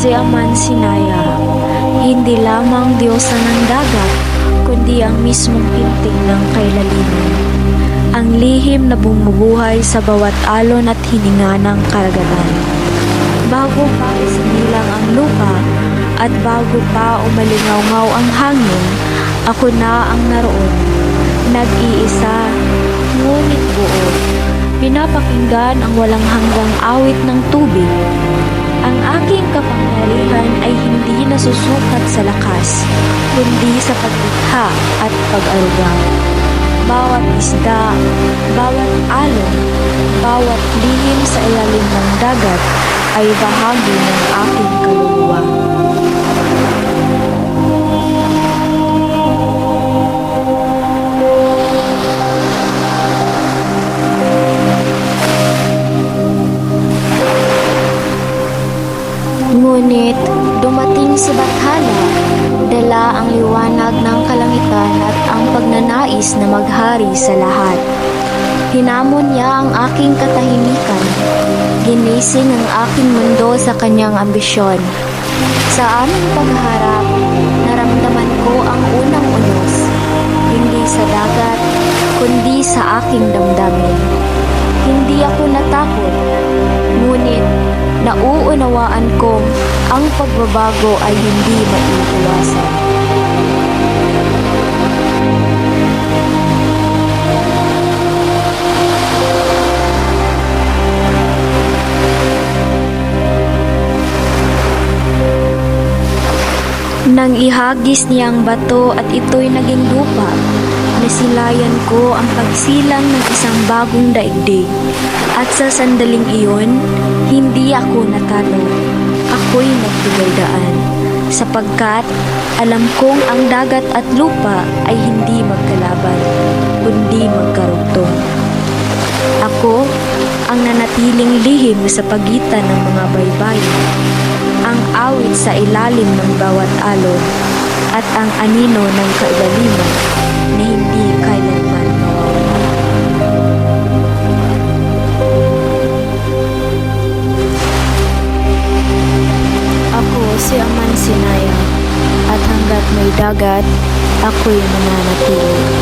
si Aman Sinaya, hindi lamang Diyosa ng dagat, kundi ang mismong pintig ng kailaliman. Ang lihim na bumubuhay sa bawat alon at hininga ng karagatan. Bago pa isinilang ang lupa at bago pa umalingaw-ngaw ang hangin, ako na ang naroon, nag-iisa, ngunit buo. Pinapakinggan ang walang hanggang awit ng tubig. Ang aking kapangyarihan ay hindi nasusukat sa lakas, kundi sa paglikha at pag-aruga. Bawat isda, bawat alon, bawat lihim sa ilalim ng dagat ay bahagi ng aking kaluluwa. Ngunit dumating si Bathala, dala ang liwanag ng kalangitan at ang pagnanais na maghari sa lahat. Hinamon niya ang aking katahimikan, ginising ang aking mundo sa kanyang ambisyon. Sa aming pagharap, naramdaman ko ang unang unos, hindi sa dagat, kundi sa aking damdamin. Hindi ako natakot, ngunit nauunawaan kong ang pagbabago ay hindi maiiwasan. Nang ihagis niya ang bato at ito'y naging lupa, nasilayan ko ang pagsilang ng isang bagong daigdig. At sa sandaling iyon, hindi ako natalo. Ako'y nagbigay daan. Sapagkat alam kong ang dagat at lupa ay hindi magkalaban, kundi magkarugtong. Ako ang nanatiling lihim sa pagitan ng mga baybayin, ang awit sa ilalim ng bawat alon, at ang anino ng kailaliman na hindi kailanman mawawala. Ako si Aman Sinaya, at hanggat may dagat, ako'y mananatili.